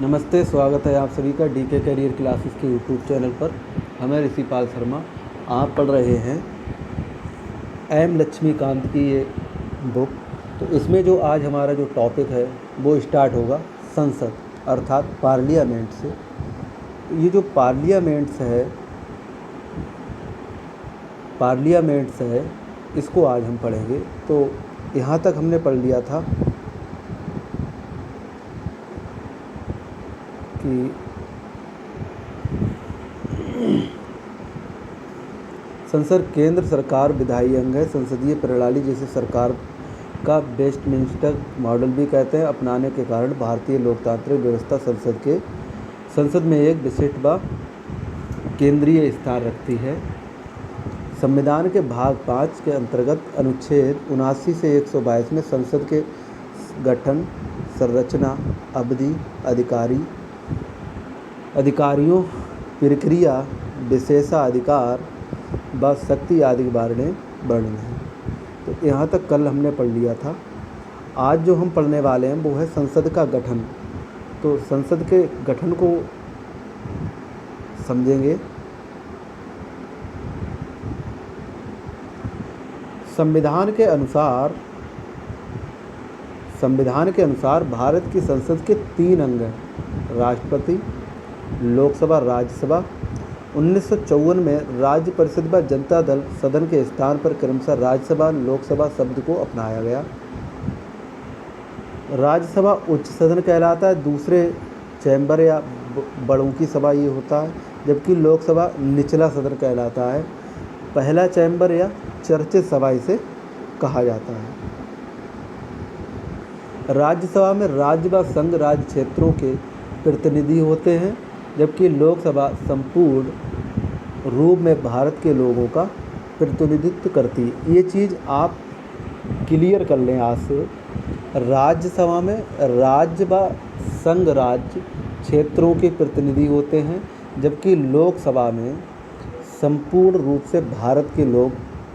नमस्ते, स्वागत है आप सभी का डीके करियर क्लासेस के यूट्यूब चैनल पर। हमें ऋषिपाल शर्मा। आप पढ़ रहे हैं एम लक्ष्मीकांत की ये बुक। तो इसमें जो आज हमारा जो टॉपिक है वो स्टार्ट होगा संसद अर्थात पार्लियामेंट से। ये जो पार्लियामेंट्स है इसको आज हम पढ़ेंगे। तो यहाँ तक हमने पढ़ लिया था कि संसद केंद्र सरकार विधायी अंग है। संसदीय प्रणाली जिसे सरकार का वेस्टमिंस्टर मॉडल भी कहते हैं अपनाने के कारण भारतीय लोकतांत्रिक व्यवस्था संसद में एक विशिष्ट व केंद्रीय स्थान रखती है। संविधान के भाग 5 के अंतर्गत अनुच्छेद 79 से 122 में संसद के गठन, संरचना, अवधि, अधिकारियों, प्रक्रिया, विशेषाधिकार व शक्ति आदि के बारे में वर्णन है। तो यहाँ तक कल हमने पढ़ लिया था। आज जो हम पढ़ने वाले हैं वो है संसद का गठन। तो संसद के गठन को समझेंगे। संविधान के अनुसार भारत की संसद के 3 अंग हैं: राष्ट्रपति, लोकसभा, राज्यसभा। 1954 में राज्य परिषद व जनता दल सदन के स्थान पर क्रमशः राज्यसभा लोकसभा शब्द को अपनाया गया। राज्यसभा उच्च सदन कहलाता है, दूसरे चैम्बर या बड़ों की सभा ये होता है, जबकि लोकसभा निचला सदन कहलाता है। पहला चैम्बर या चर्चित सभा इसे कहा जाता है। राज्यसभा में राज्य व संघ राज्य क्षेत्रों के प्रतिनिधि होते हैं, जबकि लोकसभा संपूर्ण रूप में भारत के लोगों का प्रतिनिधित्व करती है। ये चीज़ आप क्लियर कर लें आज से। राज्यसभा में राज्य व संघ राज्य क्षेत्रों के प्रतिनिधि होते हैं, जबकि लोकसभा में संपूर्ण रूप से भारत के लोग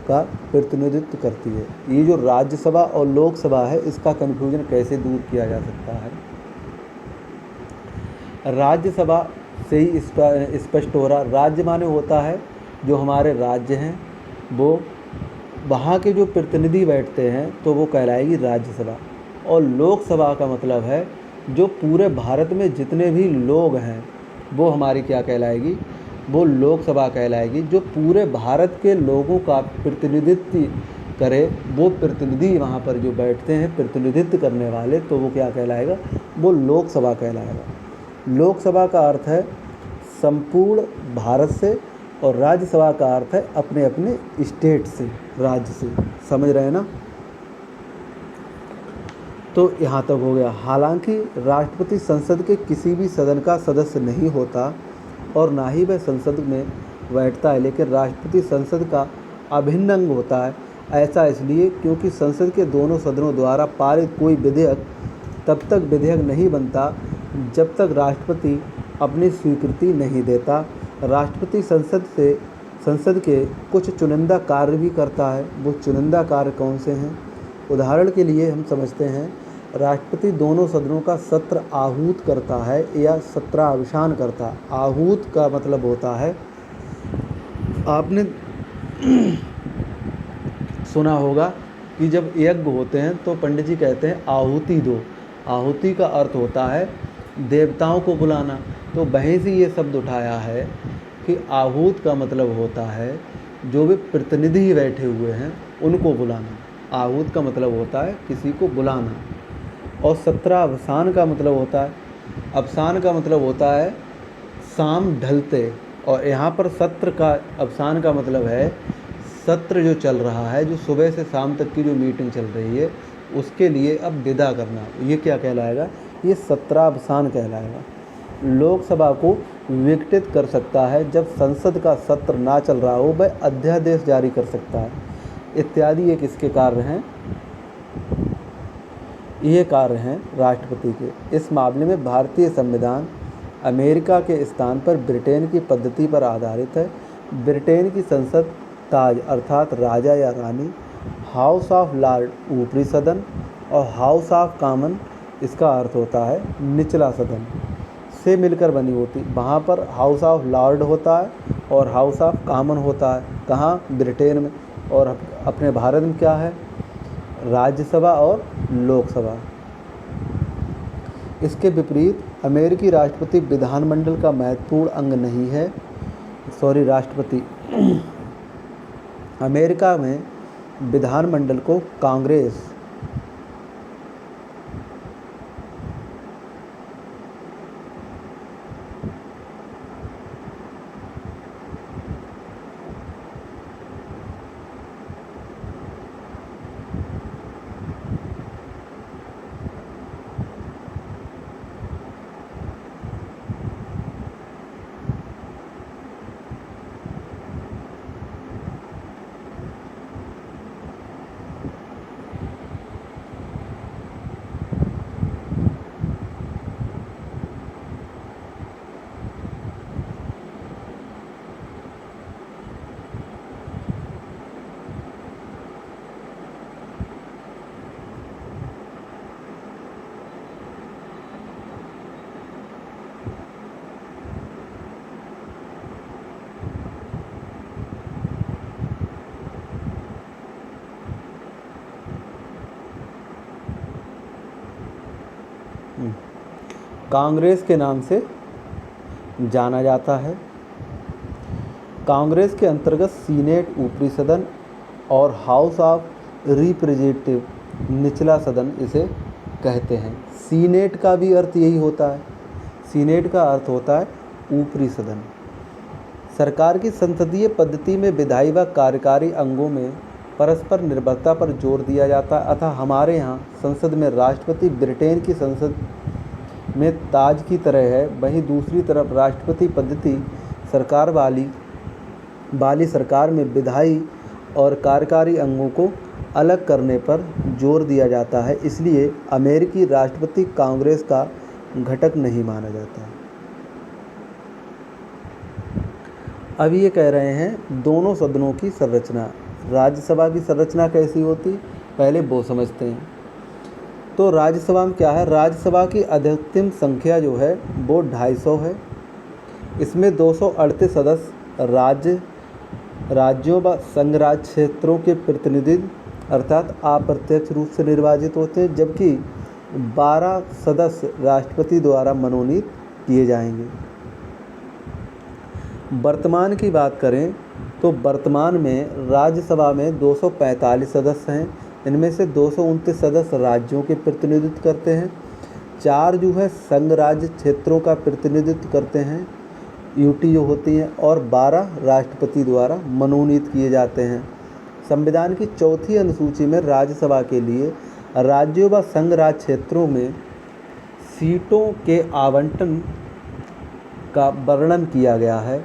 का प्रतिनिधित्व करती है। ये जो राज्यसभा और लोकसभा है इसका कन्फ्यूजन कैसे दूर किया जा सकता है। राज्यसभा से ही स्पष्ट हो रहा। राज्य माने होता है जो हमारे राज्य हैं, वो वहाँ के जो प्रतिनिधि बैठते हैं तो वो कहलाएगी राज्यसभा। और लोकसभा का मतलब है जो पूरे भारत में जितने भी लोग हैं वो हमारी क्या कहलाएगी, वो लोकसभा कहलाएगी। जो पूरे भारत के लोगों का प्रतिनिधित्व करे वो प्रतिनिधि वहाँ पर जो बैठते हैं प्रतिनिधित्व करने वाले, तो वो क्या कहलाएगा, वो लोकसभा कहलाएगा। लोकसभा का अर्थ है संपूर्ण भारत से और राज्यसभा का अर्थ है अपने अपने स्टेट से, राज्य से। समझ रहे हैं ना। तो यहाँ तक हो गया। हालांकि राष्ट्रपति संसद के किसी भी सदन का सदस्य नहीं होता और ना ही वह संसद में बैठता है, लेकिन राष्ट्रपति संसद का अभिन्न अंग होता है। ऐसा इसलिए क्योंकि संसद के दोनों सदनों द्वारा पारित कोई विधेयक तब तक विधेयक नहीं बनता जब तक राष्ट्रपति अपनी स्वीकृति नहीं देता। राष्ट्रपति संसद के कुछ चुनिंदा कार्य भी करता है। वो चुनिंदा कार्य कौन से हैं? उदाहरण के लिए हम समझते हैं, राष्ट्रपति दोनों सदनों का सत्र आहूत करता है या सत्रावसान करता है। आहूत का मतलब होता है, आपने सुना होगा कि जब यज्ञ होते हैं तो पंडित जी कहते हैं आहुति दो। आहुति का अर्थ होता है देवताओं को बुलाना। तो वहीं से ये शब्द उठाया है कि आहूत का मतलब होता है जो भी प्रतिनिधि बैठे हुए हैं उनको बुलाना। आहूत का मतलब होता है किसी को बुलाना। और सत्रावसान का मतलब होता है, अवसान का मतलब होता है शाम ढलते। और यहाँ पर सत्र का अवसान का मतलब है सत्र जो चल रहा है, जो सुबह से शाम तक की जो मीटिंग चल रही है उसके लिए अब विदा करना। ये क्या कहलाएगा? ये सत्रावसान कहलाएगा। लोकसभा को विघटित कर सकता है जब संसद का सत्र ना चल रहा हो, वह अध्यादेश जारी कर सकता है इत्यादि। ये किसके कार्य हैं? ये कार्य हैं राष्ट्रपति के। इस मामले में भारतीय संविधान अमेरिका के स्थान पर ब्रिटेन की पद्धति पर आधारित है। ब्रिटेन की संसद ताज अर्थात राजा या रानी, हाउस ऑफ लॉर्ड ऊपरी सदन और हाउस ऑफ कॉमन इसका अर्थ होता है निचला सदन। से मिलकर बनी होती। वहाँ पर हाउस ऑफ लॉर्ड होता है और हाउस ऑफ कॉमन होता है। कहाँ? ब्रिटेन में। और अपने भारत में क्या है? राज्यसभा और लोकसभा। इसके विपरीत अमेरिकी राष्ट्रपति विधानमंडल का महत्वपूर्ण अंग नहीं है। राष्ट्रपति अमेरिका में विधानमंडल को कांग्रेस कांग्रेस के नाम से जाना जाता है। कांग्रेस के अंतर्गत सीनेट ऊपरी सदन और हाउस ऑफ रिप्रेजेंटेटिव निचला सदन इसे कहते हैं। सीनेट का भी अर्थ यही होता है। सीनेट का अर्थ होता है ऊपरी सदन। सरकार की संसदीय पद्धति में विधायी व कार्यकारी अंगों में परस्पर निर्भरता पर जोर दिया जाता है। अतः हमारे यहाँ संसद में राष्ट्रपति ब्रिटेन की संसद में ताज की तरह है, वहीं दूसरी तरफ राष्ट्रपति पद्धति सरकार वाली सरकार में विधायी और कार्यकारी अंगों को अलग करने पर जोर दिया जाता है। इसलिए अमेरिकी राष्ट्रपति कांग्रेस का घटक नहीं माना जाता है। अब ये कह रहे हैं दोनों सदनों की संरचना। राज्यसभा की संरचना कैसी होती, पहले वो समझते हैं। तो राज्यसभा में क्या है? राज्यसभा की अधिकतम संख्या जो है वो 250 है। इसमें 238 सदस्य राज्यों व संघराज्य क्षेत्रों के प्रतिनिधित्व अर्थात अप्रत्यक्ष रूप से निर्वाचित होते हैं, जबकि 12 सदस्य राष्ट्रपति द्वारा मनोनीत किए जाएंगे। वर्तमान की बात करें तो वर्तमान में राज्यसभा में 245 सदस्य हैं। इनमें से 229 सदस्य राज्यों के प्रतिनिधित्व करते हैं, 4 जो है संघ राज्य क्षेत्रों का प्रतिनिधित्व करते हैं, यूटी जो होती हैं, और 12 राष्ट्रपति द्वारा मनोनीत किए जाते हैं। संविधान की चौथी अनुसूची में राज्यसभा के लिए राज्यों व संघ राज्य क्षेत्रों में सीटों के आवंटन का वर्णन किया गया है।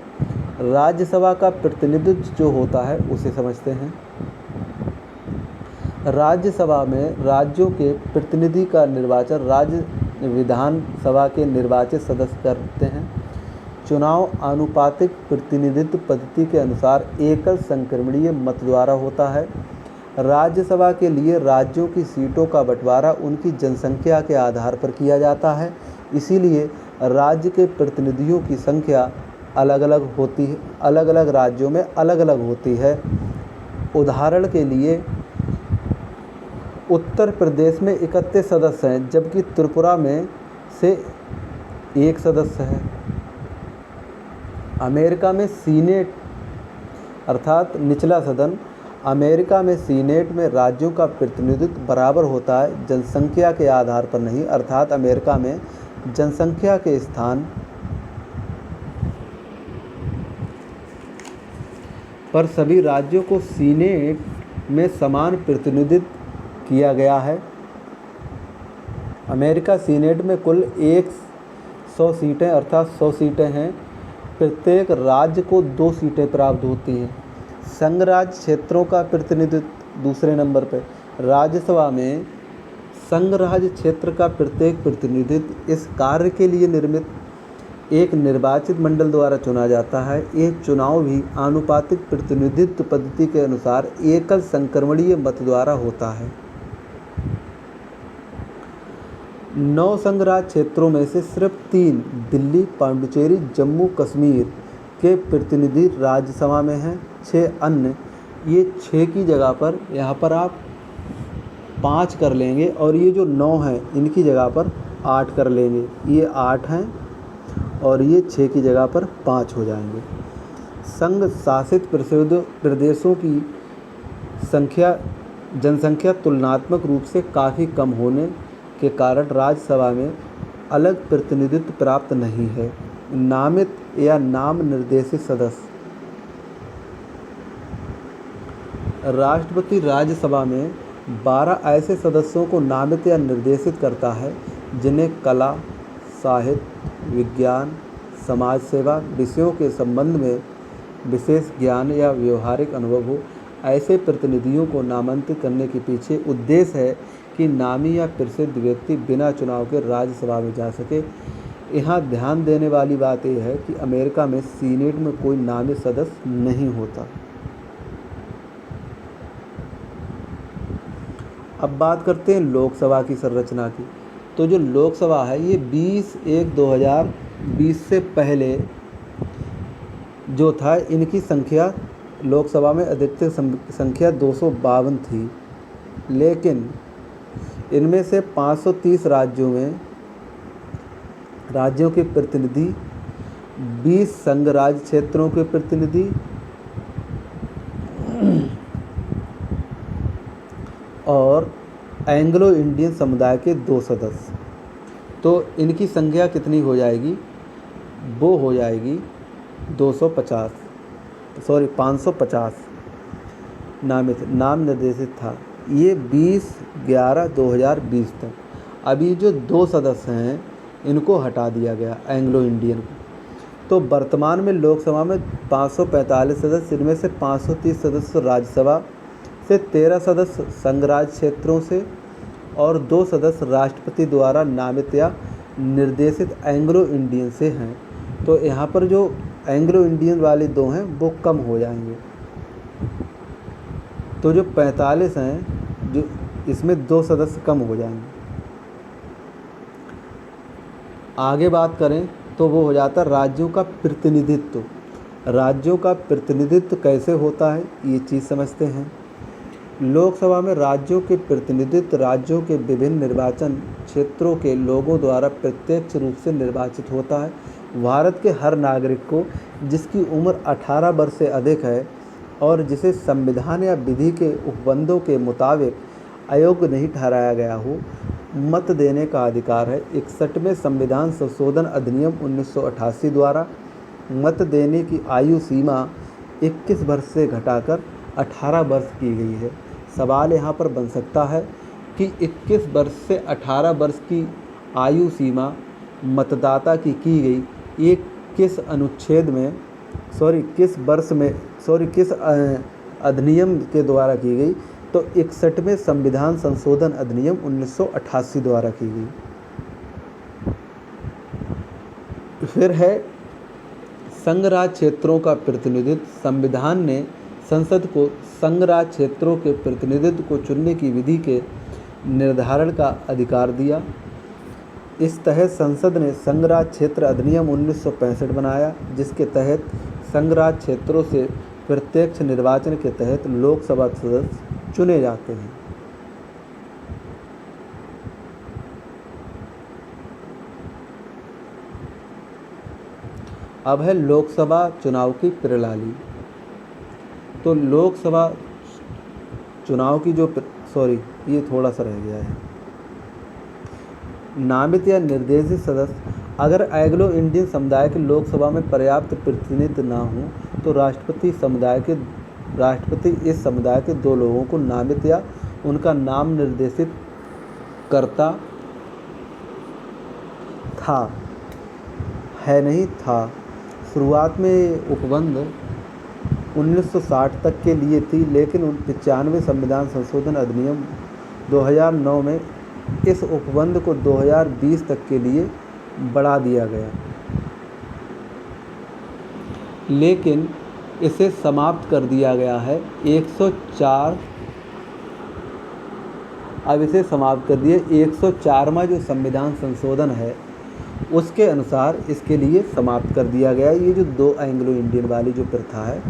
राज्यसभा का प्रतिनिधित्व जो होता है उसे समझते हैं। राज्यसभा में राज्यों के प्रतिनिधि का निर्वाचन राज्य विधानसभा के निर्वाचित सदस्य करते हैं। चुनाव आनुपातिक प्रतिनिधित्व पद्धति के अनुसार एकल संक्रमणीय मत द्वारा होता है। राज्यसभा के लिए राज्यों की सीटों का बंटवारा उनकी जनसंख्या के आधार पर किया जाता है, इसीलिए राज्य के प्रतिनिधियों की संख्या अलग अलग होती है, अलग अलग राज्यों में अलग अलग होती है। उदाहरण के लिए उत्तर प्रदेश में 31 सदस्य हैं, जबकि त्रिपुरा में से 1 सदस्य है। अमेरिका में सीनेट अर्थात निचला सदन, अमेरिका में सीनेट में राज्यों का प्रतिनिधित्व बराबर होता है, जनसंख्या के आधार पर नहीं। अर्थात अमेरिका में जनसंख्या के स्थान पर सभी राज्यों को सीनेट में समान प्रतिनिधित्व किया गया है। अमेरिका सीनेट में कुल 100 सीटें अर्थात 100 सीटें हैं। प्रत्येक राज्य को 2 सीटें प्राप्त होती हैं। संघ राज्य क्षेत्रों का प्रतिनिधित्व दूसरे नंबर पर। राज्यसभा में संघ राज्य क्षेत्र का प्रत्येक प्रतिनिधित्व इस कार्य के लिए निर्मित एक निर्वाचित मंडल द्वारा चुना जाता है। यह चुनाव भी आनुपातिक प्रतिनिधित्व पद्धति के अनुसार एकल संक्रमणीय मत द्वारा होता है। 9 संघ राज्य क्षेत्रों में से सिर्फ 3 दिल्ली, पांडिचेरी, जम्मू कश्मीर के प्रतिनिधि राज्यसभा में हैं। 6 अन्य, ये 6 की जगह पर यहाँ पर आप 5 कर लेंगे और ये जो 9 हैं इनकी जगह पर 8 कर लेंगे। ये 8 हैं और ये 6 की जगह पर 5 हो जाएंगे। संघ शासित प्रदेशों की जनसंख्या तुलनात्मक रूप से काफ़ी कम होने के कारण राज्यसभा में अलग प्रतिनिधित्व प्राप्त नहीं है। नामित या नाम निर्देशित सदस्य। राष्ट्रपति राज्यसभा में 12 ऐसे सदस्यों को नामित या निर्देशित करता है जिन्हें कला, साहित्य, विज्ञान, समाज सेवा विषयों के संबंध में विशेष ज्ञान या व्यवहारिक अनुभव हो। ऐसे प्रतिनिधियों को नामांकित करने के पीछे उद्देश्य है कि नामी या प्रसिद्ध व्यक्ति बिना चुनाव के राज्यसभा में जा सके। यहाँ ध्यान देने वाली बात यह है कि अमेरिका में सीनेट में कोई नामित सदस्य नहीं होता। अब बात करते हैं लोकसभा की संरचना की। तो जो लोकसभा है ये 20/1/2020 से पहले जो था इनकी संख्या लोकसभा में अधिकतम संख्या 252 थी, लेकिन इनमें से 530 राज्यों के प्रतिनिधि, 20 संघ राज्य क्षेत्रों के प्रतिनिधि और एंग्लो इंडियन समुदाय के 2 सदस्य। तो इनकी संख्या कितनी हो जाएगी? वो हो जाएगी 550 नाम निर्देशित था। ये 20/11/2020 तक। अभी जो 2 सदस्य हैं इनको हटा दिया गया, एंग्लो इंडियन को। तो वर्तमान में लोकसभा में 545 सदस्य, इनमें से 530 सदस्य राज्यसभा से, 13 सदस्य संघ राज्य क्षेत्रों से और 2 सदस्य राष्ट्रपति द्वारा नामित या निर्देशित एंग्लो इंडियन से हैं। तो यहाँ पर जो एंग्लो इंडियन वाले 2 हैं वो कम हो जाएंगे। तो जो 45 हैं जो इसमें 2 सदस्य कम हो जाएंगे। आगे बात करें तो वो हो जाता है राज्यों का प्रतिनिधित्व। राज्यों का प्रतिनिधित्व कैसे होता है ये चीज़ समझते हैं। लोकसभा में राज्यों के प्रतिनिधित्व राज्यों के विभिन्न निर्वाचन क्षेत्रों के लोगों द्वारा प्रत्यक्ष रूप से निर्वाचित होता है। भारत के हर नागरिक को जिसकी उम्र 18 वर्ष से अधिक है और जिसे संविधान या विधि के उपबंधों के मुताबिक अयोग्य नहीं ठहराया गया हो, मत देने का अधिकार है। 61वें संविधान संशोधन अधिनियम 1988 द्वारा मत देने की आयु सीमा 21 वर्ष से घटाकर 18 वर्ष की गई है। सवाल यहाँ पर बन सकता है कि 21 वर्ष से 18 वर्ष की आयु सीमा मतदाता की गई, ये किस अनुच्छेद में किस अधिनियम के द्वारा की गई? तो 61वें संविधान संशोधन अधिनियम 1988 द्वारा की गई। फिर है संघ राज्य क्षेत्रों का प्रतिनिधित्व। संविधान ने संसद को संघ राज्य क्षेत्रों के प्रतिनिधित्व को चुनने की विधि के निर्धारण का अधिकार दिया। इस तहत संसद ने संघ राज्य क्षेत्र अधिनियम 1965 बनाया, जिसके तहत संघ राज्य क्षेत्रों से प्रत्यक्ष निर्वाचन के तहत लोकसभा सदस्य चुने जाते हैं। अब है लोकसभा चुनाव की प्रणाली। तो लोकसभा चुनाव की ये थोड़ा सा रह गया है। नामित या निर्देशित सदस्य। अगर एंग्लो इंडियन समुदाय के लोकसभा में पर्याप्त प्रतिनिधित्व न हो तो राष्ट्रपति इस समुदाय के 2 लोगों को नामित या उनका नाम निर्देशित करता था। शुरुआत में उपबंध 1960 तक के लिए थी, लेकिन 95वें संविधान संशोधन अधिनियम 2009 में इस उपबंध को 2020 तक के लिए बढ़ा दिया गया, लेकिन इसे समाप्त कर दिया गया है। अब इसे समाप्त कर दिए। 104वां जो संविधान संशोधन है उसके अनुसार इसके लिए समाप्त कर दिया गया। ये जो 2 एंग्लो इंडियन वाली जो प्रथा है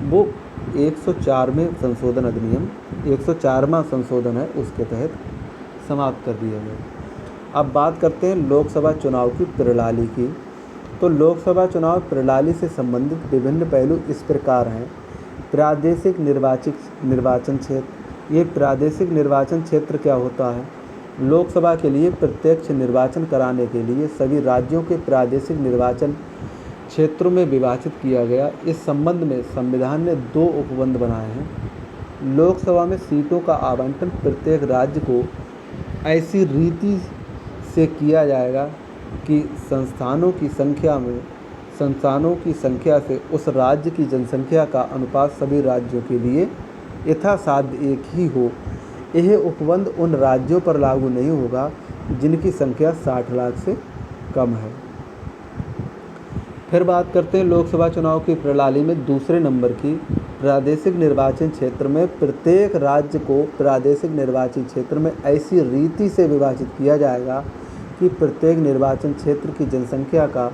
वो 104वें संशोधन अधिनियम 104वां संशोधन है उसके तहत समाप्त कर दिया गया। अब बात करते हैं लोकसभा चुनाव की प्रणाली की। तो लोकसभा चुनाव प्रणाली से संबंधित विभिन्न पहलू इस प्रकार हैं। प्रादेशिक निर्वाचन क्षेत्र। ये प्रादेशिक निर्वाचन क्षेत्र क्या होता है? लोकसभा के लिए प्रत्यक्ष निर्वाचन कराने के लिए सभी राज्यों के प्रादेशिक निर्वाचन क्षेत्रों में विभाजित किया गया। इस संबंध में संविधान ने 2 उपबंध बनाए हैं। लोकसभा में सीटों का आवंटन प्रत्येक राज्य को ऐसी रीति से किया जाएगा कि संस्थानों की संख्या से उस राज्य की जनसंख्या का अनुपात सभी राज्यों के लिए यथासाध्य एक ही हो। यह उपबंध उन राज्यों पर लागू नहीं होगा जिनकी संख्या 60 लाख से कम है। फिर बात करते हैं लोकसभा चुनाव की प्रणाली में दूसरे नंबर की प्रादेशिक निर्वाचन क्षेत्र में प्रत्येक राज्य को प्रादेशिक निर्वाचन क्षेत्र में ऐसी रीति से विभाजित किया जाएगा कि प्रत्येक निर्वाचन क्षेत्र की जनसंख्या का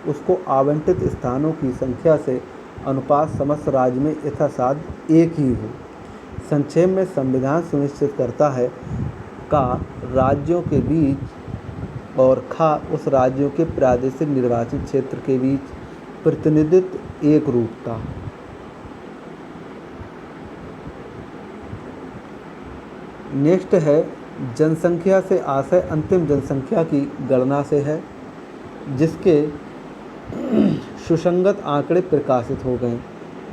उसको आवंटित स्थानों की संख्या से अनुपात समस्त राज्य में यथासाध्य एक ही हो। संक्षेप में संविधान सुनिश्चित करता है का राज्यों के बीच और खा उस राज्यों के प्रादेशिक निर्वाचन क्षेत्र के बीच प्रतिनिधित्व एक रूपता। नेक्स्ट है जनसंख्या से आशय अंतिम जनसंख्या की गणना से है, जिसके सुसंगत आंकड़े प्रकाशित हो गए।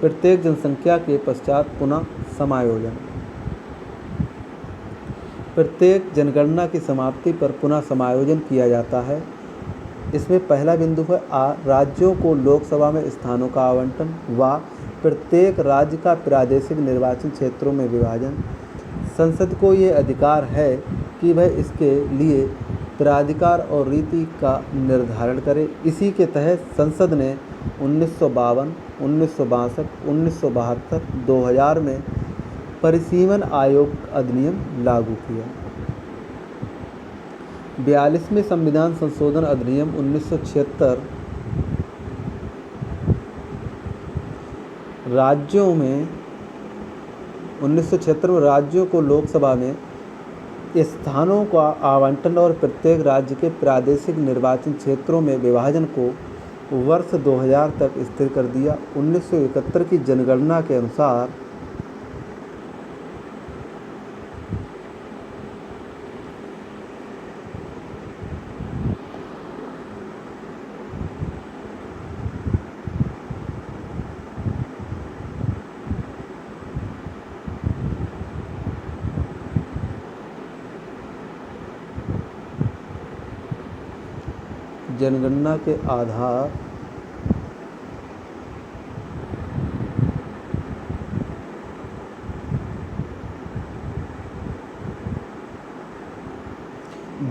प्रत्येक जनसंख्या के पश्चात पुनः समायोजन। प्रत्येक जनगणना की समाप्ति पर पुनः समायोजन किया जाता है। इसमें पहला बिंदु है राज्यों को लोकसभा में स्थानों का आवंटन व प्रत्येक राज्य का प्रादेशिक निर्वाचन क्षेत्रों में विभाजन। संसद को ये अधिकार है कि वह इसके लिए प्राधिकार और रीति का निर्धारण करे। इसी के तहत संसद ने 1952, 1962, 1972, 2000 में परिसीमन आयोग अधिनियम लागू किया। 42वें संविधान संशोधन अधिनियम 1976 राज्यों में 1976 में राज्यों को लोकसभा में स्थानों का आवंटन और प्रत्येक राज्य के प्रादेशिक निर्वाचन क्षेत्रों में विभाजन को वर्ष 2000 तक स्थिर कर दिया। 1971 की जनगणना के अनुसार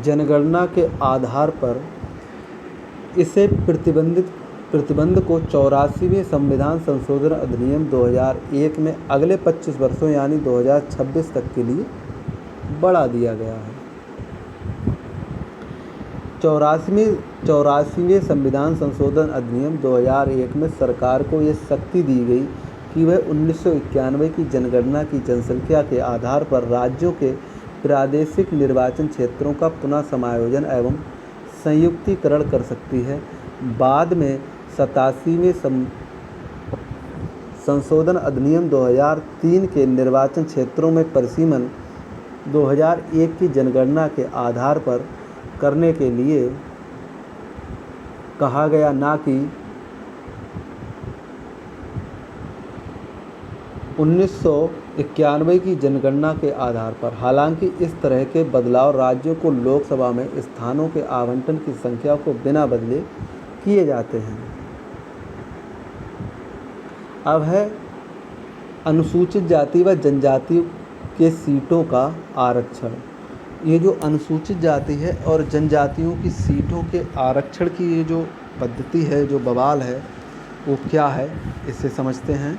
जनगणना के आधार पर इसे प्रतिबंध को 84वें संविधान संशोधन अधिनियम 2001 में अगले 25 वर्षों यानी 2026 तक के लिए बढ़ा दिया गया है। 84वें संविधान संशोधन अधिनियम 2001 में सरकार को ये शक्ति दी गई कि वह 1991 की जनगणना की जनसंख्या के आधार पर राज्यों के प्रादेशिक निर्वाचन क्षेत्रों का पुनः समायोजन एवं संयुक्तिकरण कर सकती है। बाद में 87वें संशोधन अधिनियम 2003 के निर्वाचन क्षेत्रों में परिसीमन 2001 की जनगणना के आधार पर करने के लिए कहा गया, ना कि 1991 की जनगणना के आधार पर। हालांकि इस तरह के बदलाव राज्यों को लोकसभा में स्थानों के आवंटन की संख्या को बिना बदले किए जाते हैं। अब है अनुसूचित जाति व जनजाति के सीटों का आरक्षण। ये जो अनुसूचित जाति है और जनजातियों की सीटों के आरक्षण की ये जो पद्धति है, जो बवाल है, वो क्या है, इसे समझते हैं।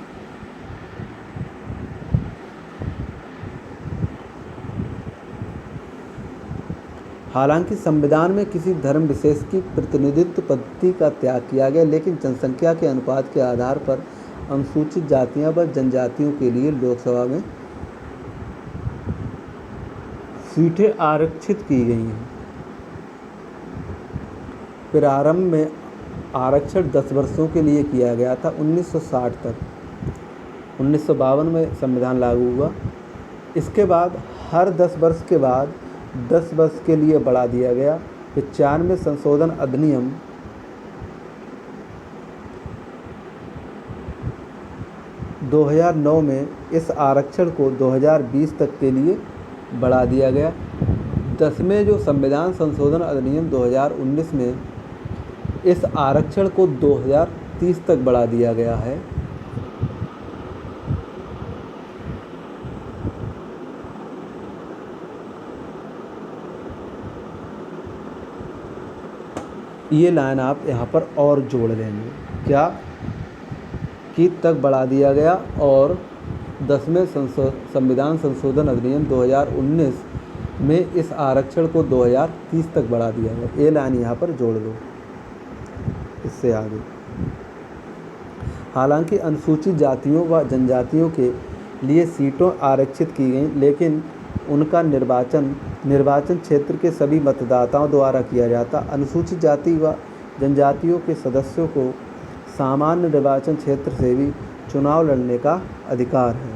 हालांकि संविधान में किसी धर्म विशेष की प्रतिनिधित्व पद्धति का त्याग किया गया, लेकिन जनसंख्या के अनुपात के आधार पर अनुसूचित जातियां व जनजातियों के लिए लोकसभा में सीटें आरक्षित की गई हैं। प्रारंभ में आरक्षण 10 वर्षों के लिए किया गया था, 1960 तक। 1952 में संविधान लागू हुआ। इसके बाद हर 10 वर्ष के बाद 10 वर्ष के लिए बढ़ा दिया गया। 95 संशोधन अधिनियम 2009 में इस आरक्षण को 2020 तक के लिए बढ़ा दिया गया। 10वें जो संविधान संशोधन अधिनियम 2019 में इस आरक्षण को 2030 तक बढ़ा दिया गया है। ये लाइन आप यहाँ पर और जोड़ लेंगे, क्या कि तक बढ़ा दिया गया और 10वें संविधान संशोधन अधिनियम 2019 में इस आरक्षण को 2030 तक बढ़ा दिया गया। ये लाइन यहाँ पर जोड़ दो इससे आगे। हालांकि अनुसूचित जातियों व जनजातियों के लिए सीटों आरक्षित की गई, लेकिन उनका निर्वाचन क्षेत्र के सभी मतदाताओं द्वारा किया जाता। अनुसूचित जाति व जनजातियों के सदस्यों को सामान्य निर्वाचन क्षेत्र से भी चुनाव लड़ने का अधिकार है।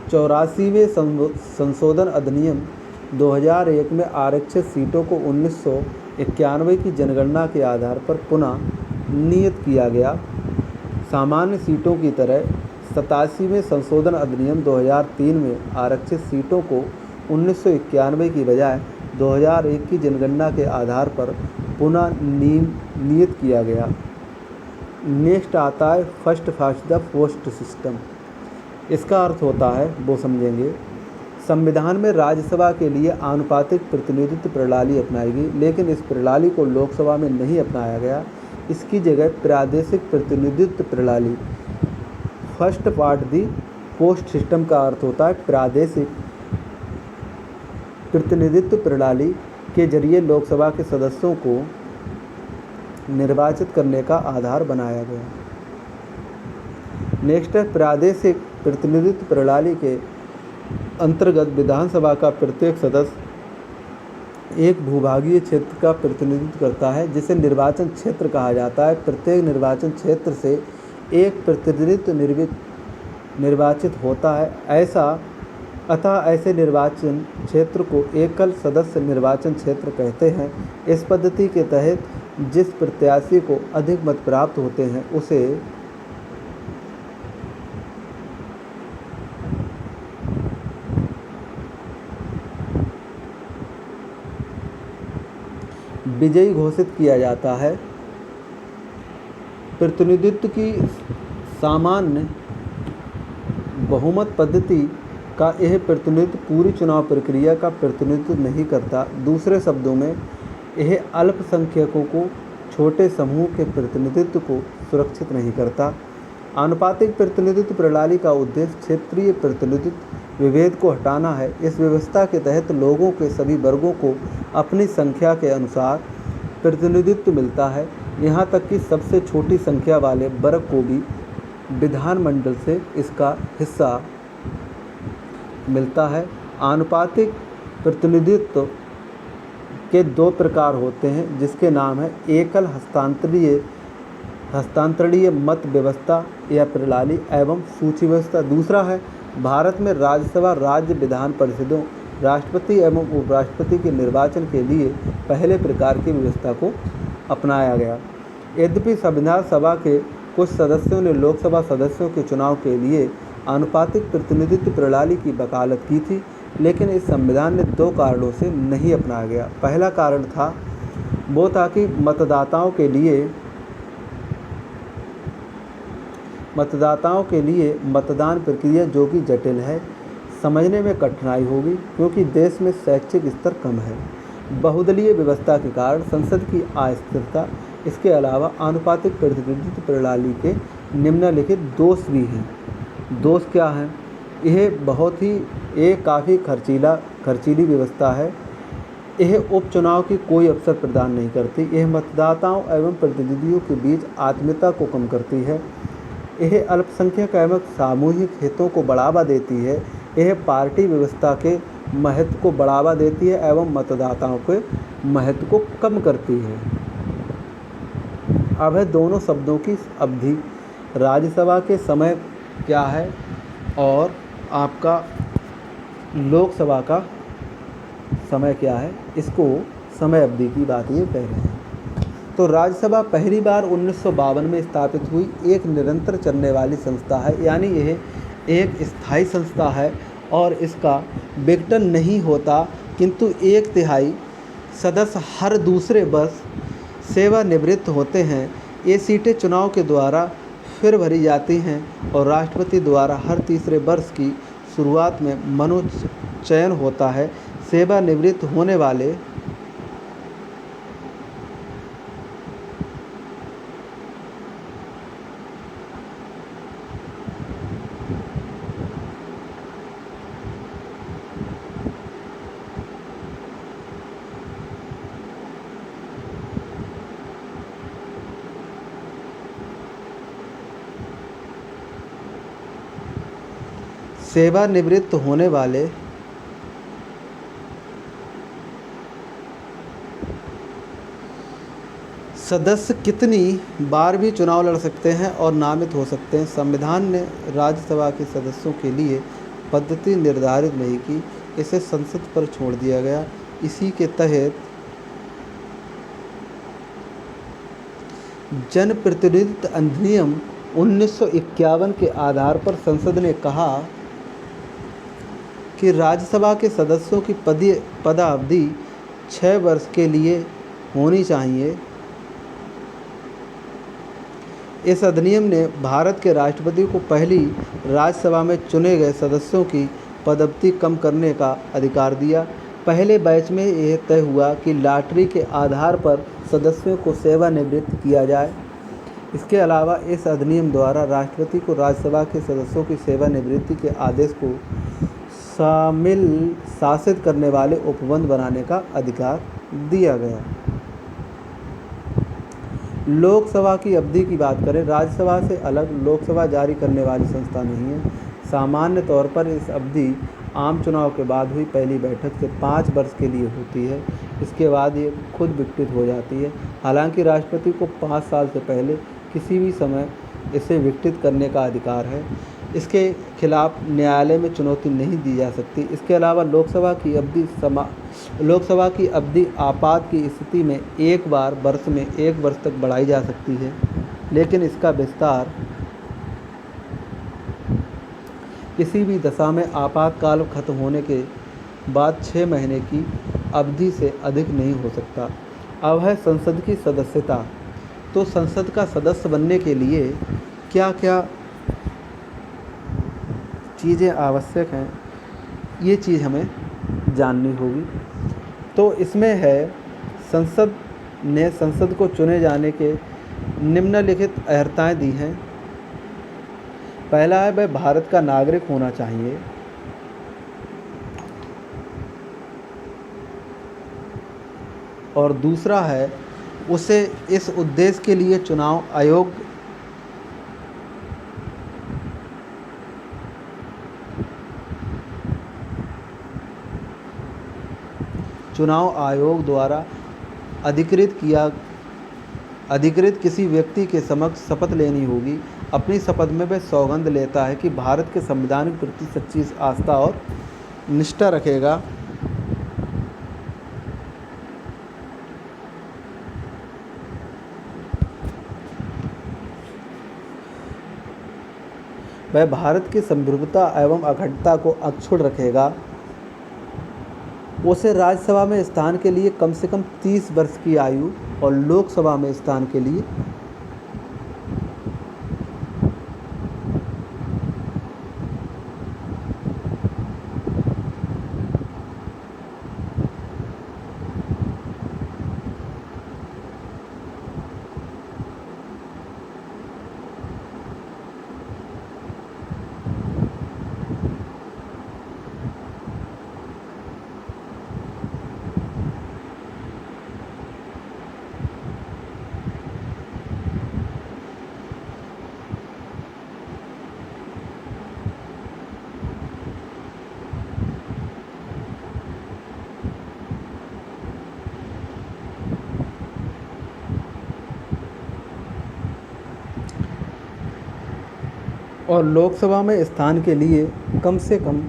84वें संशोधन अधिनियम 2001 में आरक्षित सीटों को 1991 की जनगणना के आधार पर पुनः नियत किया गया। सामान्य सीटों की तरह 87वें संशोधन अधिनियम 2003 में आरक्षित सीटों को 1991 की बजाय 2001 की जनगणना के आधार पर पुनः नियत किया गया। नेक्स्ट आता है first fast the post system. इसका अर्थ होता है, वो समझेंगे, संविधान में राज्यसभा के लिए आनुपातिक प्रतिनिधित्व प्रणाली अपनाई गई, लेकिन इस प्रणाली को लोकसभा में नहीं अपनाया गया। इसकी जगह प्रादेशिक प्रतिनिधित्व प्रणाली फर्स्ट पार्ट दी पोस्ट सिस्टम का अर्थ होता है प्रादेशिक प्रतिनिधित्व प्रणाली के जरिए लोकसभा के सदस्यों को निर्वाचित करने का आधार बनाया गया। नेक्स्ट है प्रादेशिक प्रतिनिधित्व प्रणाली के अंतर्गत विधानसभा का प्रत्येक सदस्य एक भूभागीय क्षेत्र का प्रतिनिधित्व करता है, जिसे निर्वाचन क्षेत्र कहा जाता है। प्रत्येक निर्वाचन क्षेत्र से एक प्रतिनिधित्व निर्वाचित होता है। ऐसे निर्वाचन क्षेत्र को एकल सदस्य निर्वाचन क्षेत्र कहते हैं। इस पद्धति के तहत जिस प्रत्याशी को अधिक मत प्राप्त होते हैं उसे विजयी घोषित किया जाता है। प्रतिनिधित्व की सामान्य बहुमत पद्धति का यह प्रतिनिधित्व पूरी चुनाव प्रक्रिया का प्रतिनिधित्व नहीं करता। दूसरे शब्दों में, यह अल्पसंख्यकों को छोटे समूह के प्रतिनिधित्व को सुरक्षित नहीं करता। आनुपातिक प्रतिनिधित्व प्रणाली का उद्देश्य क्षेत्रीय प्रतिनिधित्व विभेद को हटाना है। इस व्यवस्था के तहत लोगों के सभी वर्गों को अपनी संख्या के अनुसार प्रतिनिधित्व मिलता है, यहाँ तक कि सबसे छोटी संख्या वाले वर्ग को भी विधानमंडल से इसका हिस्सा मिलता है। आनुपातिक प्रतिनिधित्व के दो प्रकार होते हैं, जिसके नाम है एकल हस्तांतरणीय मत व्यवस्था या प्रणाली एवं सूची व्यवस्था। दूसरा है भारत में राज्यसभा राज्य विधान परिषदों, राष्ट्रपति एवं उपराष्ट्रपति के निर्वाचन के लिए पहले प्रकार की व्यवस्था को अपनाया गया। यद्यपि संविधान सभा के कुछ सदस्यों ने लोकसभा सदस्यों के चुनाव के लिए आनुपातिक प्रतिनिधित्व प्रणाली की वकालत की थी, लेकिन इस संविधान ने दो कारणों से नहीं अपनाया गया। पहला कारण वो था कि मतदाताओं के लिए मतदान प्रक्रिया जो कि जटिल है, समझने में कठिनाई होगी, क्योंकि देश में शैक्षिक स्तर कम है। बहुदलीय व्यवस्था के कारण संसद की अस्थिरता। इसके अलावा आनुपातिक प्रतिनिधित्व प्रणाली के निम्नलिखित दोष भी हैं। दोष क्या हैं? ये काफ़ी खर्चीली व्यवस्था है। यह उपचुनाव की कोई अवसर प्रदान नहीं करती। यह मतदाताओं एवं प्रतिनिधियों के बीच आत्मीयता को कम करती है। यह अल्पसंख्यक एवं सामूहिक हितों को बढ़ावा देती है। यह पार्टी व्यवस्था के महत्व को बढ़ावा देती है एवं मतदाताओं के महत्व को कम करती है। अब है दोनों शब्दों की अवधि। राज्यसभा के समय क्या है और आपका लोकसभा का समय क्या है, इसको समय अवधि की बात ये कह रहे हैं। तो राज्यसभा पहली बार 1952 में स्थापित हुई एक निरंतर चलने वाली संस्था है, यानी यह एक स्थायी संस्था है और इसका विघटन नहीं होता, किंतु 1/3 सदस्य हर दूसरे वर्ष सेवानिवृत्त होते हैं। ये सीटें चुनाव के द्वारा फिर भरी जाती हैं और राष्ट्रपति द्वारा हर तीसरे वर्ष की शुरुआत में मनोचयन होता है। सेवानिवृत्त होने वाले सदस्य कितनी बार भी चुनाव लड़ सकते हैं और नामित हो सकते हैं। संविधान ने राज्यसभा के सदस्यों के लिए पद्धति निर्धारित नहीं की, इसे संसद पर छोड़ दिया गया। इसी के तहत जनप्रतिनिधित्व अधिनियम 1951 के आधार पर संसद ने कहा कि राज्यसभा के सदस्यों की पदावधि 6 वर्ष के लिए होनी चाहिए। इस अधिनियम ने भारत के राष्ट्रपति को पहली राज्यसभा में चुने गए सदस्यों की पदावधि कम करने का अधिकार दिया। पहले बैच में यह तय हुआ कि लॉटरी के आधार पर सदस्यों को सेवानिवृत्त किया जाए। इसके अलावा इस अधिनियम द्वारा राष्ट्रपति को राज्यसभा के सदस्यों की सेवानिवृत्ति के आदेश को शासित करने वाले उपबंध बनाने का अधिकार दिया गया। लोकसभा की अवधि की बात करें, राज्यसभा से अलग लोकसभा जारी करने वाली संस्था नहीं है। सामान्य तौर पर इस अवधि आम चुनाव के बाद हुई पहली बैठक से 5 वर्ष के लिए होती है। इसके बाद ये खुद विघटित हो जाती है। हालांकि राष्ट्रपति को 5 साल से पहले किसी भी समय इसे विघटित करने का अधिकार है। इसके खिलाफ न्यायालय में चुनौती नहीं दी जा सकती। इसके अलावा लोकसभा की अवधि आपात की स्थिति में एक बार वर्ष में 1 वर्ष तक बढ़ाई जा सकती है, लेकिन इसका विस्तार किसी भी दशा में आपातकाल खत्म होने के बाद 6 महीने की अवधि से अधिक नहीं हो सकता। अब है संसद की सदस्यता। तो संसद का सदस्य बनने के लिए क्या क्या चीज़ें आवश्यक हैं, ये चीज़ हमें जाननी होगी। तो इसमें है, संसद ने संसद को चुने जाने के निम्नलिखित अर्हताएँ दी हैं। पहला है, वह भारत का नागरिक होना चाहिए। और दूसरा है, उसे इस उद्देश्य के लिए चुनाव आयोग द्वारा अधिकृत किसी व्यक्ति के समक्ष शपथ लेनी होगी। अपनी शपथ में वह सौगंध लेता है कि भारत के संविधान के प्रति सच्ची आस्था और निष्ठा रखेगा। वह भारत की संप्रभुता एवं अखंडता को अक्षुण्ण रखेगा। उसे राज्यसभा में स्थान के लिए कम से कम 30 वर्ष की आयु और लोकसभा में स्थान के लिए और लोकसभा में स्थान के लिए कम से कम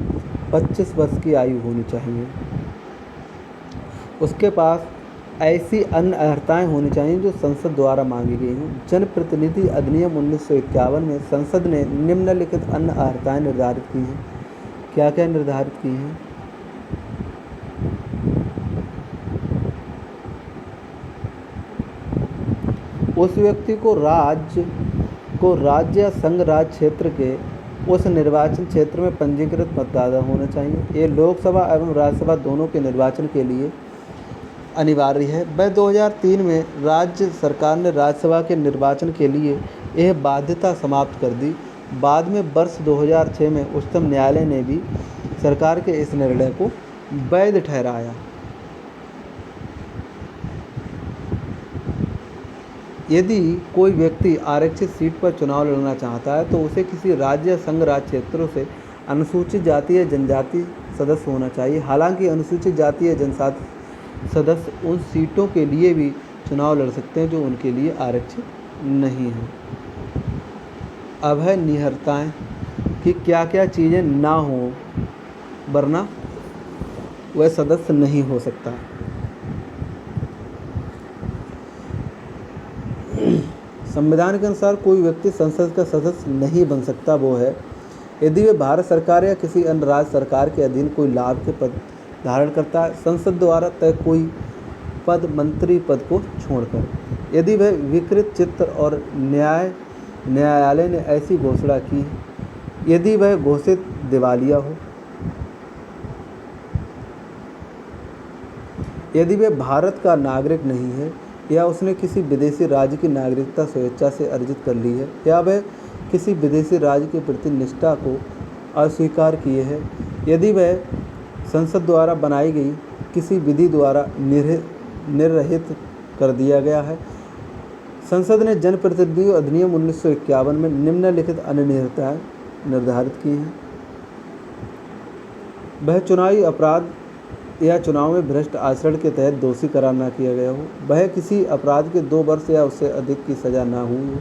25 वर्ष की आयु होनी चाहिए। उसके पास ऐसी अन्य अर्हताएँ होनी चाहिए जो संसद द्वारा मांगी गई हों। जनप्रतिनिधि अधिनियम 1951 में संसद ने निम्नलिखित अन्य अर्हताएँ निर्धारित की हैं। क्या क्या निर्धारित की हैं? उस व्यक्ति को राज्य या संघ राज क्षेत्र के उस निर्वाचन क्षेत्र में पंजीकृत मतदाता होना चाहिए। ये लोकसभा एवं राज्यसभा दोनों के निर्वाचन के लिए अनिवार्य है। वह 2003 में राज्य सरकार ने राज्यसभा के निर्वाचन के लिए यह बाध्यता समाप्त कर दी। बाद में वर्ष 2006 में उच्चतम न्यायालय ने भी सरकार के इस निर्णय को वैध ठहराया। यदि कोई व्यक्ति आरक्षित सीट पर चुनाव लड़ना चाहता है तो उसे किसी राज्य या संघ राज्य क्षेत्रों से अनुसूचित जाति या जनजाति सदस्य होना चाहिए। हालांकि अनुसूचित जाति या जनजाति सदस्य उन सीटों के लिए भी चुनाव लड़ सकते हैं जो उनके लिए आरक्षित नहीं हैं। अब है निहरताएँ कि क्या क्या चीज़ें ना हों वरना वह सदस्य नहीं हो सकता। संविधान के अनुसार कोई व्यक्ति संसद का सदस्य नहीं बन सकता वो है यदि वह भारत सरकार या किसी अन्य राज्य सरकार के अधीन कोई लाभ के पद धारण करता है, संसद द्वारा तय कोई पद मंत्री पद को छोड़कर, यदि वह विकृत चित्त और न्यायालय ने ऐसी घोषणा की, यदि वह घोषित दिवालिया हो, यदि वह भारत का नागरिक नहीं है या उसने किसी विदेशी राज्य की नागरिकता स्वेच्छा से अर्जित कर ली है, या वह किसी विदेशी राज्य के प्रति निष्ठा को अस्वीकार किए है, यदि वह संसद द्वारा बनाई गई किसी विधि द्वारा निर्रहित कर दिया गया है। संसद ने जनप्रतिनिधि अधिनियम 1951 में निम्नलिखित अन्य निहरताएँ निर्धारित की हैं। वह चुनावी अपराध या चुनाव में भ्रष्ट आचरण के तहत दोषी करार न किया गया हो, वह किसी अपराध के 2 वर्ष या उससे अधिक की सज़ा न हुई हो,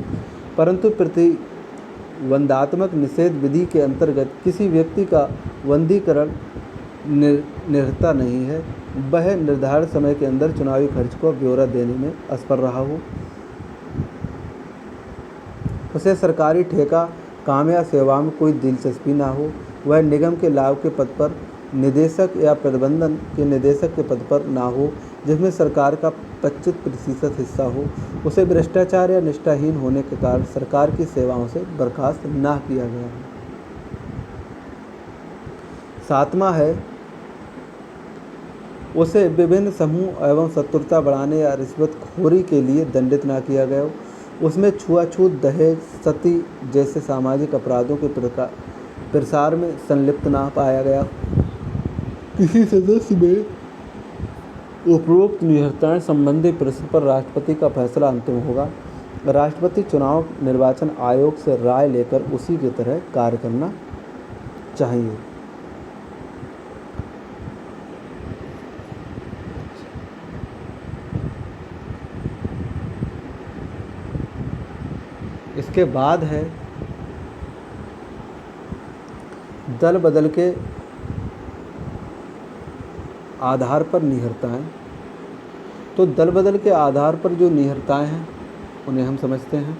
परंतु प्रतिबंधात्मक निषेध विधि के अंतर्गत किसी व्यक्ति का बंदीकरण निहरता नहीं है, वह निर्धारित समय के अंदर चुनावी खर्च को ब्यौरा देने में असफल रहा हो, उसे सरकारी ठेका काम या सेवा में कोई दिलचस्पी ना हो, वह निगम के लाभ के पद पर निदेशक या प्रबंधन के निदेशक के पद पर ना हो जिसमें सरकार का 25% हिस्सा हो, उसे भ्रष्टाचार या निष्ठाहीन होने के कारण सरकार की सेवाओं से बर्खास्त ना किया गया हो। 7वां है, उसे विभिन्न समूह एवं शत्रुता बढ़ाने या रिश्वतखोरी के लिए दंडित ना किया गया हो, उसमें छुआछूत, दहेज, सती जैसे सामाजिक अपराधों के प्रसार में संलिप्त ना पाया गया। किसी सदस्य में उपरोक्त निहरताएँ संबंधी प्रश्न पर राष्ट्रपति का फैसला अंतिम होगा। राष्ट्रपति चुनाव निर्वाचन आयोग से राय लेकर उसी की तरह कार्य करना चाहिए। इसके बाद है दल बदल के आधार पर निहरताएँ। तो दल बदल के आधार पर जो निहरताएँ हैं उन्हें हम समझते हैं।